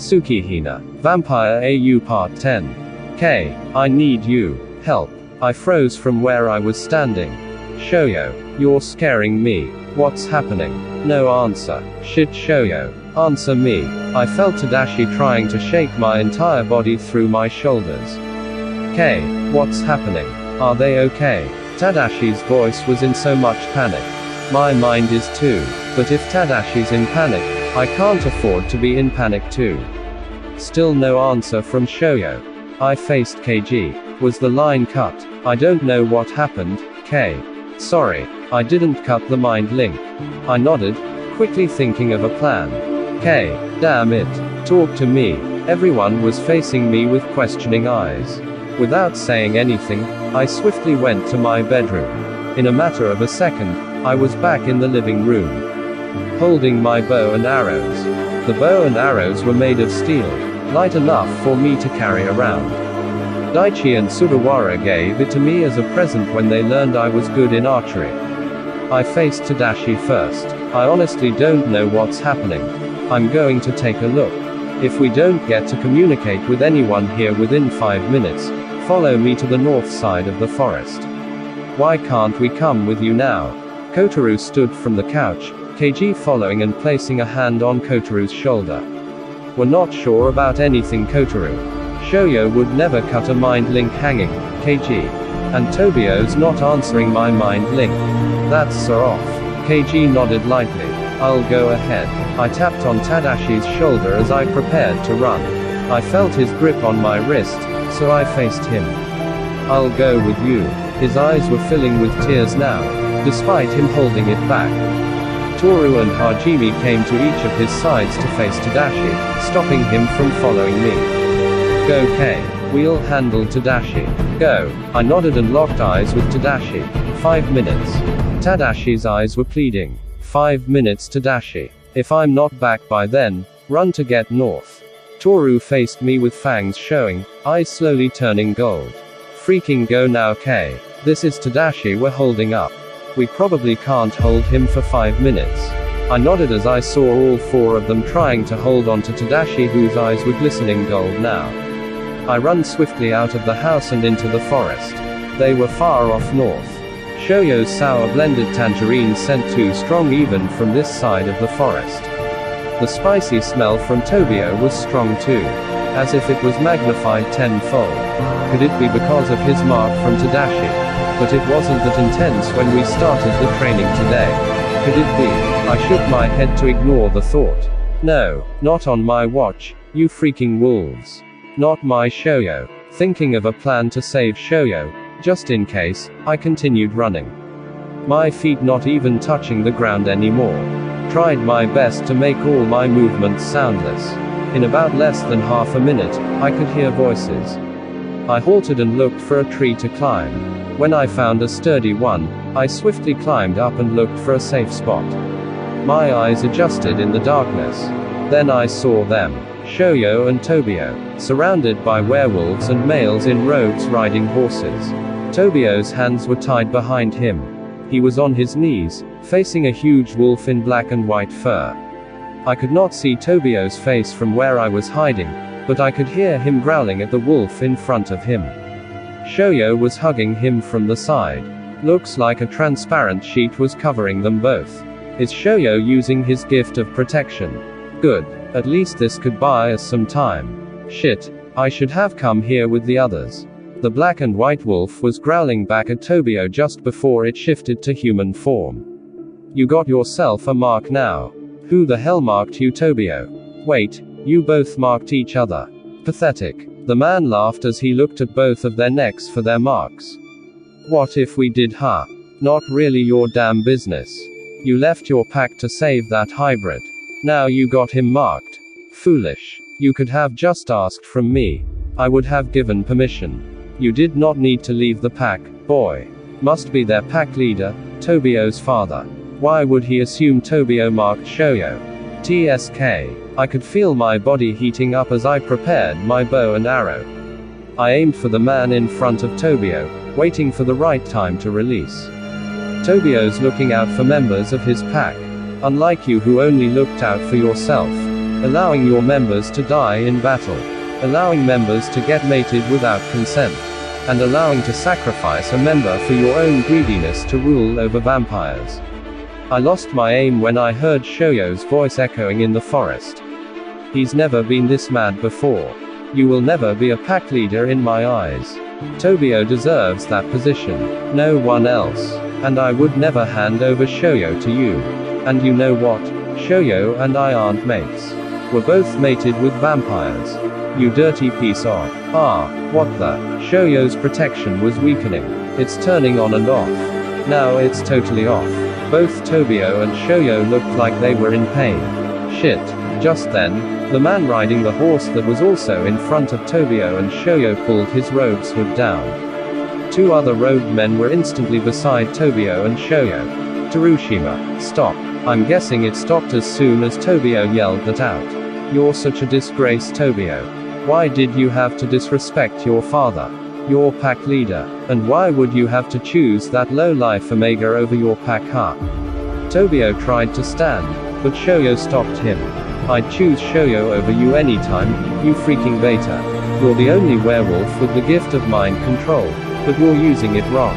TSUKIHINA, Vampire AU Part 10. K. I need you. Help. I froze from where I was standing. Shoyo. You're scaring me. What's happening? No answer. Shit Shoyo. Answer me. I felt Tadashi trying to shake my entire body through my shoulders. K. What's happening? Are they okay? Tadashi's voice was in so much panic. My mind is too. But if Tadashi's in panic, I can't afford to be in panic too. Still no answer from Shoyo. I faced KG. Was the line cut? I don't know what happened, K. Sorry, I didn't cut the mind link. I nodded, quickly thinking of a plan. K. Damn it. Talk to me. Everyone was facing me with questioning eyes. Without saying anything, I swiftly went to my bedroom. In a matter of a second, I was back in the living room, holding my bow and arrows. The bow and arrows were made of steel, light enough for me to carry around. Daichi and Sugawara gave it to me as a present when they learned I was good in archery. I faced Tadashi first. I honestly don't know what's happening. I'm going to take a look. If we don't get to communicate with anyone here within 5 minutes, follow me to the north side of the forest. Why can't we come with you now? Kotaru stood from the couch, KG following and placing a hand on Kotaru's shoulder. We're not sure about anything, Kotaru. Shoyo would never cut a mind link hanging, KG. And Tobio's not answering my mind link. That's so off. KG nodded lightly. I'll go ahead. I tapped on Tadashi's shoulder as I prepared to run. I felt his grip on my wrist, so I faced him. I'll go with you. His eyes were filling with tears now, despite him holding it back. Toru and Hajime came to each of his sides to face Tadashi, stopping him from following me. Go K. We'll handle Tadashi. Go. I nodded and locked eyes with Tadashi. 5 minutes. Tadashi's eyes were pleading. 5 minutes, Tadashi. If I'm not back by then, run to get north. Toru faced me with fangs showing, eyes slowly turning gold. Freaking go now, K. This is Tadashi we're holding up. We probably can't hold him for 5 minutes. I nodded as I saw all 4 of them trying to hold on to Tadashi, whose eyes were glistening gold now. I ran swiftly out of the house and into the forest. They were far off north. Shoyo's sour blended tangerine scent too strong even from this side of the forest. The spicy smell from Tobio was strong too, as if it was magnified tenfold. Could it be because of his mark from Tadashi? But it wasn't that intense when we started the training today. Could it be? I shook my head to ignore the thought. No, not on my watch, you freaking wolves. Not my Shoyo. Thinking of a plan to save Shoyo, just in case, I continued running. My feet not even touching the ground anymore. Tried my best to make all my movements soundless. In about less than half a minute, I could hear voices. I halted and looked for a tree to climb. When I found a sturdy one, I swiftly climbed up and looked for a safe spot. My eyes adjusted in the darkness. Then I saw them, Shoyo and Tobio, surrounded by werewolves and males in robes riding horses. Tobio's hands were tied behind him. He was on his knees, facing a huge wolf in black and white fur. I could not see Tobio's face from where I was hiding, but I could hear him growling at the wolf in front of him. Shoyo was hugging him from the side. Looks like a transparent sheet was covering them both. Is Shoyo using his gift of protection? Good. At least this could buy us some time. Shit. I should have come here with the others. The black and white wolf was growling back at Tobio just before it shifted to human form. You got yourself a mark now. Who the hell marked you, Tobio? Wait, you both marked each other. Pathetic. The man laughed as he looked at both of their necks for their marks. What if we did, huh? Not really your damn business. You left your pack to save that hybrid. Now you got him marked. Foolish. You could have just asked from me. I would have given permission. You did not need to leave the pack, boy. Must be their pack leader, Tobio's father. Why would he assume Tobio marked Shoyo? TSK. I could feel my body heating up as I prepared my bow and arrow. I aimed for the man in front of Tobio, waiting for the right time to release. Tobio's looking out for members of his pack. Unlike you who only looked out for yourself. allowing your members to die in battle, allowing members to get mated without consent, and allowing to sacrifice a member for your own greediness to rule over vampires. I lost my aim when I heard Shoyo's voice echoing in the forest. He's never been this mad before. You will never be a pack leader in my eyes. Tobio deserves that position, no one else. And I would never hand over Shoyo to you. And you know what? Shoyo and I aren't mates. We're both mated with vampires. You dirty piece of. What the? Shoyo's protection was weakening. It's turning on and off. Now it's totally off. Both Tobio and Shoyo looked like they were in pain. Shit. Just then, the man riding the horse that was also in front of Tobio and Shoyo pulled his robe's hood down. 2 other robed men were instantly beside Tobio and Shoyo. Terushima, stop. I'm guessing it stopped as soon as Tobio yelled that out. You're such a disgrace, Tobio. Why did you have to disrespect your father? Your pack leader. And why would you have to choose that low-life Omega over your pack, huh? Tobio tried to stand, but Shoyo stopped him. I'd choose Shoyo over you anytime, you freaking beta. You're the only werewolf with the gift of mind control, but you're using it wrong.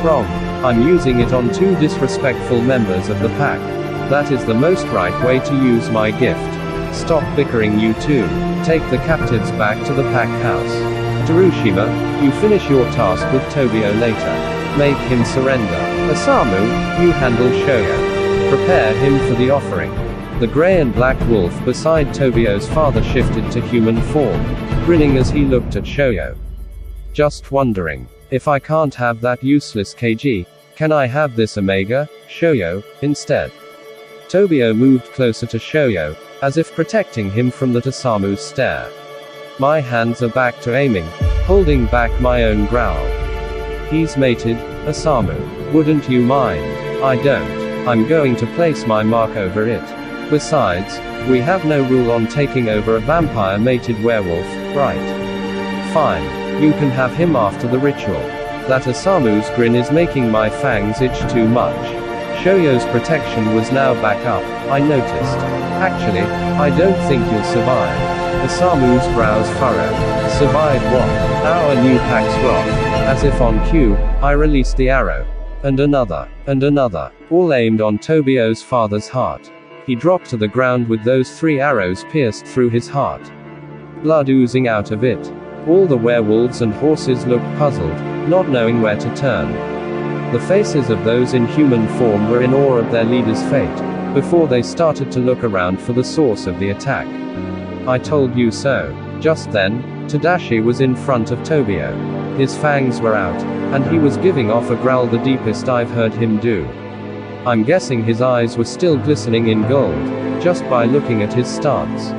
Wrong. I'm using it on 2 disrespectful members of the pack. That is the most right way to use my gift. Stop bickering, you two. Take the captives back to the pack house. Terushima, you finish your task with Tobio later. Make him surrender. Osamu, you handle Shoyo. Prepare him for the offering. The grey and black wolf beside Tobio's father shifted to human form, grinning as he looked at Shoyo. Just wondering, if I can't have that useless KG, can I have this Omega, Shoyo, instead? Tobio moved closer to Shoyo, as if protecting him from the Osamu's stare. My hands are back to aiming, holding back my own growl. He's mated, Osamu. Wouldn't you mind? I don't. I'm going to place my mark over it. Besides, we have no rule on taking over a vampire-mated werewolf, right? Fine. You can have him after the ritual. That Osamu's grin is making my fangs itch too much. Shoyo's protection was now back up, I noticed. Actually, I don't think you'll survive. Osamu's brows furrowed. Survive what? Our new pack's wrath. As if on cue, I released the arrow. And another, all aimed on Tobio's father's heart. He dropped to the ground with those 3 arrows pierced through his heart. Blood oozing out of it. All the werewolves and horses looked puzzled, not knowing where to turn. The faces of those in human form were in awe of their leader's fate, before they started to look around for the source of the attack. I told you so. Just then, Tadashi was in front of Tobio. His fangs were out, and he was giving off a growl the deepest I've heard him do. I'm guessing his eyes were still glistening in gold, just by looking at his stance.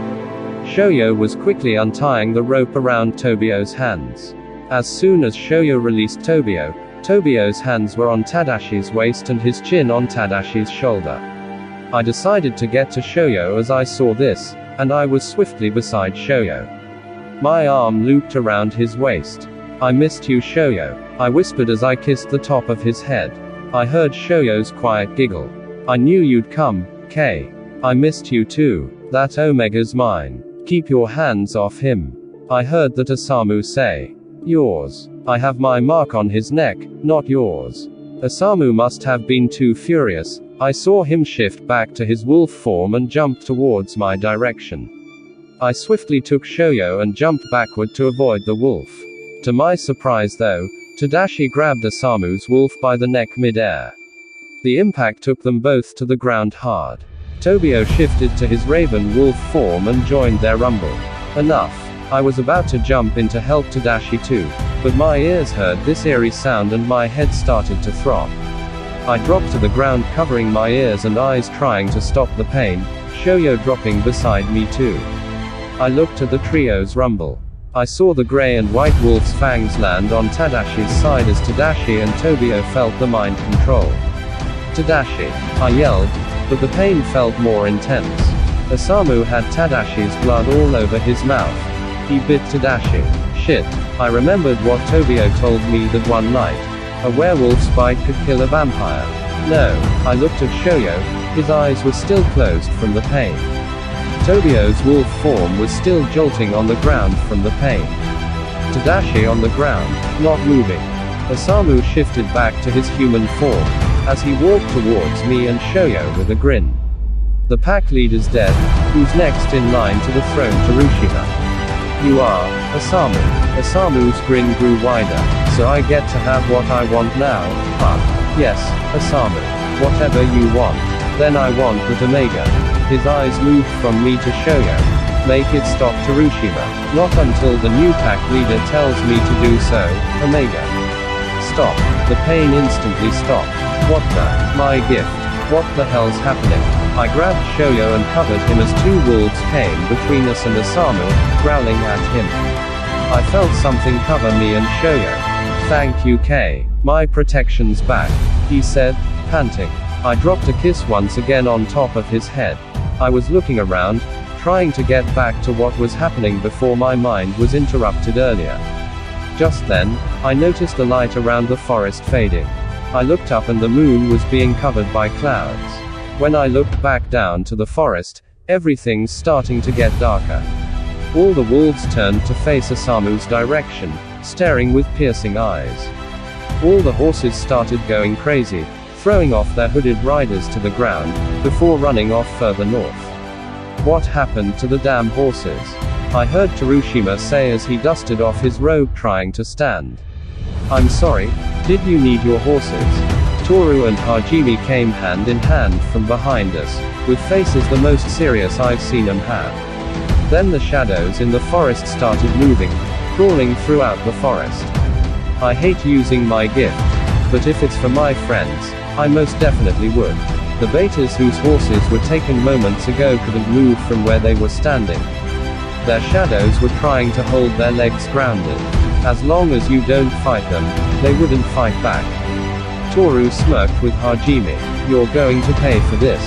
Shoyo was quickly untying the rope around Tobio's hands. As soon as Shoyo released Tobio, Tobio's hands were on Tadashi's waist and his chin on Tadashi's shoulder. I decided to get to Shoyo as I saw this, and I was swiftly beside Shoyo. My arm looped around his waist. I missed you, Shoyo, I whispered as I kissed the top of his head. I heard Shoyo's quiet giggle. I knew you'd come, Kay. I missed you too. That Omega's mine. Keep your hands off him. I heard that Osamu say. Yours. I have my mark on his neck, not yours. Osamu must have been too furious. I saw him shift back to his wolf form and jump towards my direction. I swiftly took Shoyo and jumped backward to avoid the wolf. To my surprise though, Tadashi grabbed Osamu's wolf by the neck mid-air. The impact took them both to the ground hard. Tobio shifted to his raven wolf form and joined their rumble. Enough. I was about to jump in to help Tadashi too, but my ears heard this eerie sound and my head started to throb. I dropped to the ground covering my ears and eyes trying to stop the pain, Shoyo dropping beside me too. I looked at the trio's rumble. I saw the grey and white wolf's fangs land on Tadashi's side as Tadashi and Tobio felt the mind control. Tadashi, I yelled, but the pain felt more intense. Osamu had Tadashi's blood all over his mouth. He bit Tadashi. Shit. I remembered what Tobio told me that one night. A werewolf's bite could kill a vampire. No. I looked at Shoyo. His eyes were still closed from the pain. Tobio's wolf form was still jolting on the ground from the pain. Tadashi on the ground, not moving. Osamu shifted back to his human form, as he walked towards me and Shoyo with a grin. The pack leader's dead, who's next in line to the throne? Terushima. You are, Osamu. Osamu's grin grew wider, so I get to have what I want now, huh? Yes, Osamu. Whatever you want. Then I want that Omega. His eyes moved from me to Shoyo. Make it stop, Terushima. Not until the new pack leader tells me to do so, Omega. Stop. The pain instantly stopped. What the? My gift. What the hell's happening? I grabbed Shoyo and covered him as two wolves came between us and Osamu, growling at him. I felt something cover me and Shoyo. Thank you, K. My protection's back, he said, panting. I dropped a kiss once again on top of his head. I was looking around, trying to get back to what was happening before my mind was interrupted earlier. Just then, I noticed the light around the forest fading. I looked up and the moon was being covered by clouds. When I looked back down to the forest, everything's starting to get darker. All the wolves turned to face Osamu's direction, staring with piercing eyes. All the horses started going crazy, throwing off their hooded riders to the ground, before running off further north. What happened to the damn horses? I heard Terushima say as he dusted off his robe trying to stand. I'm sorry, did you need your horses? Toru and Hajime came hand in hand from behind us, with faces the most serious I've seen them have. Then the shadows in the forest started moving, crawling throughout the forest. I hate using my gift, but if it's for my friends, I most definitely would. The betas whose horses were taken moments ago couldn't move from where they were standing. Their shadows were trying to hold their legs grounded. As long as you don't fight them, they wouldn't fight back. Toru smirked with Hajime. You're going to pay for this.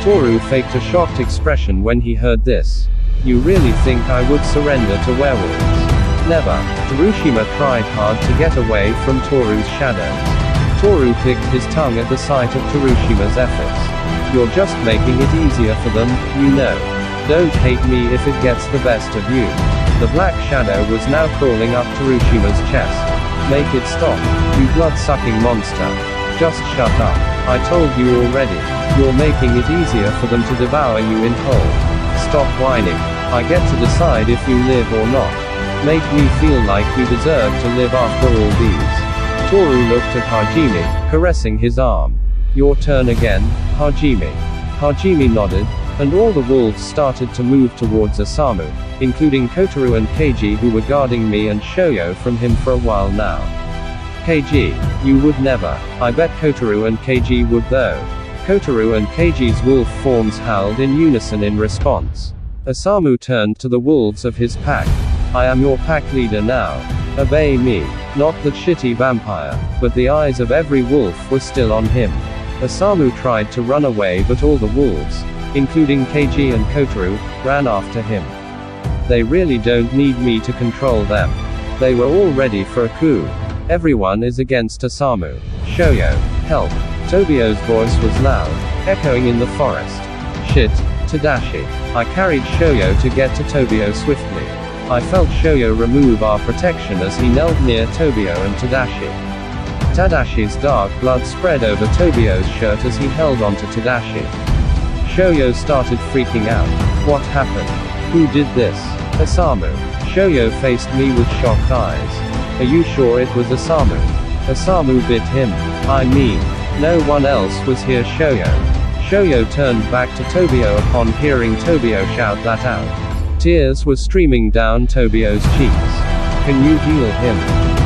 Toru faked a shocked expression when he heard this. You really think I would surrender to werewolves? Never. Terushima tried hard to get away from Toru's shadows. Toru clicked his tongue at the sight of Terushima's efforts. You're just making it easier for them, you know. Don't hate me if it gets the best of you. The black shadow was now crawling up Terushima's chest. Make it stop, you blood-sucking monster. Just shut up. I told you already. You're making it easier for them to devour you in whole. Stop whining. I get to decide if you live or not. Make me feel like you deserve to live after all these. Toru looked at Hajime, caressing his arm. Your turn again, Hajime. Hajime nodded, and all the wolves started to move towards Osamu, including Kotaro and Keiji who were guarding me and Shoyo from him for a while now. Keiji, you would never. I bet Kotaro and Keiji would though. Kotaro and Keiji's wolf forms howled in unison in response. Osamu turned to the wolves of his pack. I am your pack leader now. Obey me. Not the shitty vampire, but the eyes of every wolf were still on him. Osamu tried to run away but all the wolves, including Keiji and Kotaro, ran after him. They really don't need me to control them. They were all ready for a coup. Everyone is against Osamu. Shoyo, help. Tobio's voice was loud, echoing in the forest. Shit, Tadashi. I carried Shoyo to get to Tobio swiftly. I felt Shoyo remove our protection as he knelt near Tobio and Tadashi. Tadashi's dark blood spread over Tobio's shirt as he held onto Tadashi. Shoyo started freaking out. What happened? Who did this? Osamu. Shoyo faced me with shocked eyes. Are you sure it was Osamu? Osamu bit him. I mean, no one else was here. Shoyo turned back to Tobio upon hearing Tobio shout that out. Tears were streaming down Tobio's cheeks. Can you heal him?